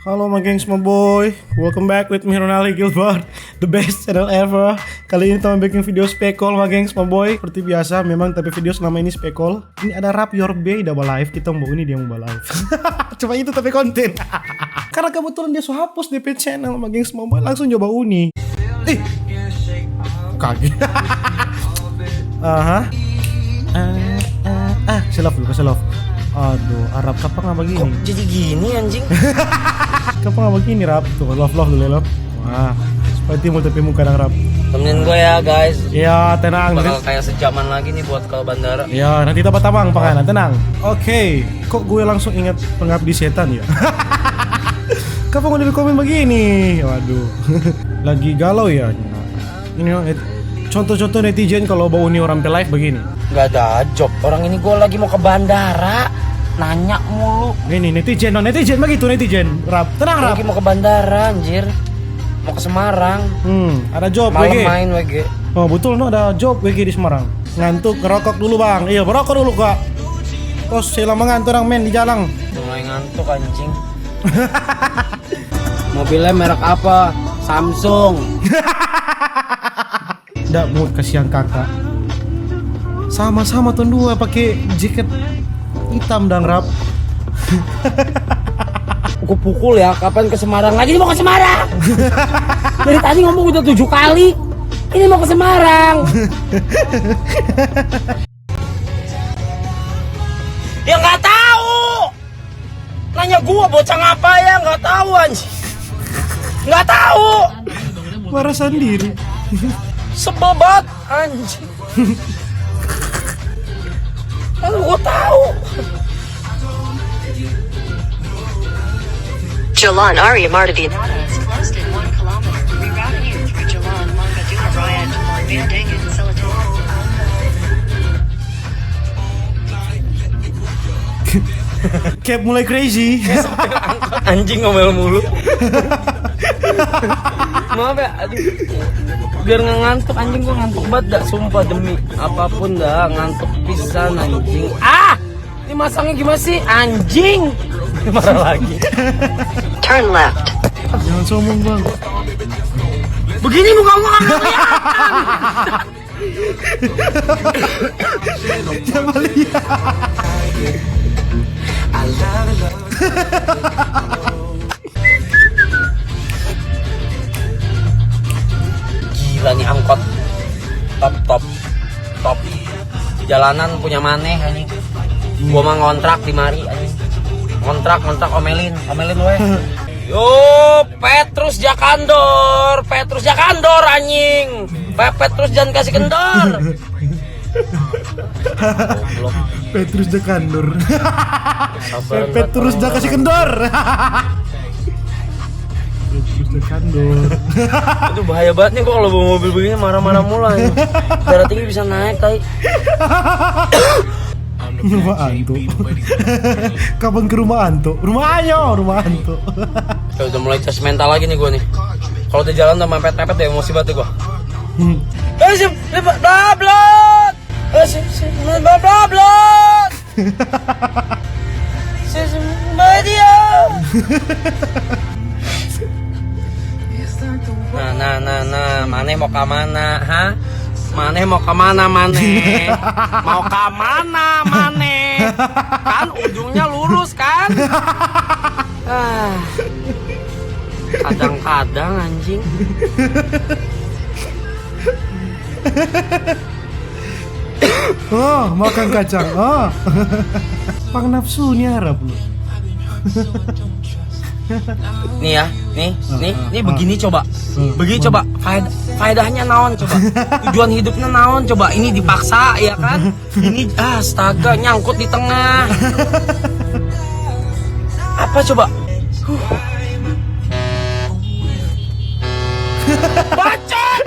Halo my gengs, my boy. Welcome back with me Ronaldo Gilbert, the best channel ever. Kali ini teman bikin video spekol my gengs, my boy. Seperti biasa memang, tapi video selama ini spekol. Ini ada rap your bay udah live, kita mau ini dia mau live. Cuma itu tapi konten. Karena kebetulan dia so hapus DP channel my gengs, my boy, langsung coba uni. Kaget. Selaf dulu, selaf. Aduh, Arab kapan nggak begini? Kok jadi gini anjing? Kapan nggak begini Rap? Tuh, love dulu love. Wah, seperti mau tepi muka dong Rap. Temenin gue ya guys. Ya tenang. Bakal kayak sejaman lagi nih buat ke bandara. Ya nanti dapat tabang panganan, tenang. Oke, kok gue langsung ingat Pengabdi Setan ya? Kapan mau di komen begini? Waduh, lagi galau ya. Ini contoh-contoh netizen kalau bau ini orang live begini. Gak ada job. Orang ini gue lagi mau ke bandara. Nanya mulu. Ini netizen begitu netizen. Rap, tenang Rap. Lagi mau ke bandara anjir. Mau ke Semarang. Ada job malam WG. main WG. Oh betul, no ada job WG di Semarang. Ngantuk ngerokok dulu bang. Iya merokok dulu kak. Terus saya ngantuk orang men di jalan. Mulai ngantuk anjing. Mobilnya merek apa? Samsung. Nggak mood kasihan kakak. Sama-sama tuh dua pakai jaket hitam dan Rap. Gue pukul ya, kapan ke Semarang lagi? Ini mau ke Semarang. Dari tadi ngomong udah 7 kali. Ini mau ke Semarang. Ya nggak tahu. Nanya gua bocah ngapa ya nggak tahu anjing. Nggak tahu. Marah sendiri. Sebel banget anjing. Kan gua tahu. Jalan Arya Mardin is closed in 1 kilometer. Rerouting you through Jalan Mangaduna Raya to Morbandangan, Selatan. Kayak mulai crazy. Anjing ngomel mulu. Maaf ya, aduh. Biar nggak ngantuk anjing, gua ngantuk banget dah, sumpah demi apapun dah, ngantuk pisan anjing. Ini masangnya gimana sih anjing? Marah lagi. Turn left. Jangan sombong bang. Begini muka gua kan Coba lihat. Gila nih angkot. Top. Jalanan punya maneh anjing. Gua mah ngontrak di mari anjing. Ngontrak omelin we. Yo, Petrus Jakandor anjing. Petrus jangan kasih kendor. Goblok. Petrus Jakandor. Sabar, Petrus jangan kasih kendor. Petrus Jakandor. Itu bahaya banget nih gua kalau bawa mobil begini marah-marah mulai. Darah tinggi bisa naik tai. Rumah Anto. Kapan ke rumah Anto? Rumah Anto. Ya udah mulai tes mental lagi nih gua nih. Kalau di jalan udah mepet-mepet ya emosi banget gua. Blablot. Blablot. Media. Nah, Maneh mau ke mana, ha? Maneh mau kemana Maneh? Mau ke mana Maneh? Kan ujungnya lurus kan? Kadang-kadang anjing. Oh, makan kacang. Oh. Pang nafsu nih Arab lu. Nih ya, nih begini coba. Begini coba. Faedahnya naon coba. Tujuan hidupnya naon coba. Ini dipaksa ya kan? Ini astaga nyangkut di tengah. Apa coba? Bacot!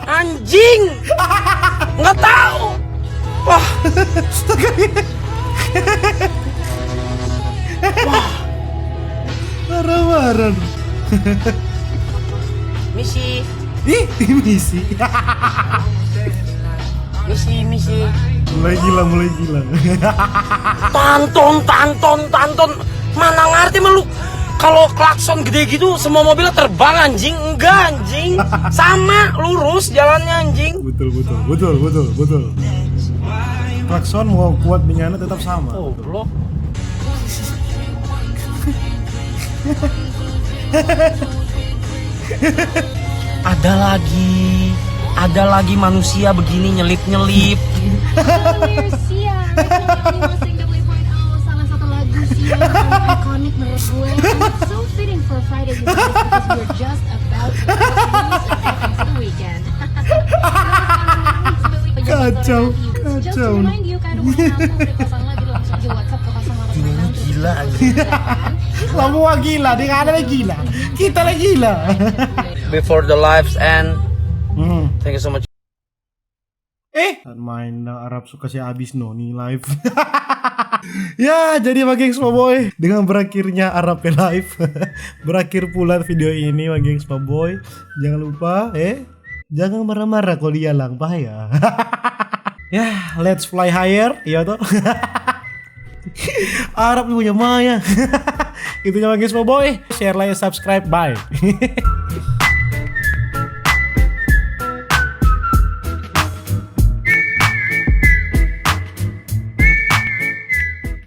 Anjing! Nggak tahu. Wah. Marah-marah. Misi. Misi. Mulai gila. Tanton. Mana ngerti meluk. Kalau klakson gede gitu semua mobilnya terbang anjing. Enggak anjing. Sama lurus jalannya anjing. Betul. Klakson mau kuat dengan tetap sama. Oh, blok. Ada lagi manusia begini nyelip-nyelip. We're Sia, Rachel Sing 2.0, salah satu lagu Sia yang paling ikonik menurut gue. And it's so fitting for Friday you guys because we're just about to release the weekend. Kacau. Just to remind you, kado kamu berpasangan lagi langsung aja WhatsApp ke 0866. Gila anjing. Kamu gila, dia ada lagi gila. Kita lagi gila. Before the lives end. Thank you so much. Main Arab suka si abis nih live. Ya, jadi gengs boy, dengan berakhirnya Arab live, berakhir pula video ini gengs boy. Jangan lupa jangan marah-marah kalau dia lang bahaya. Ya, let's fly higher, iya toh. Arab punya Maya. Itu gengs boy, share, like, subscribe, bye.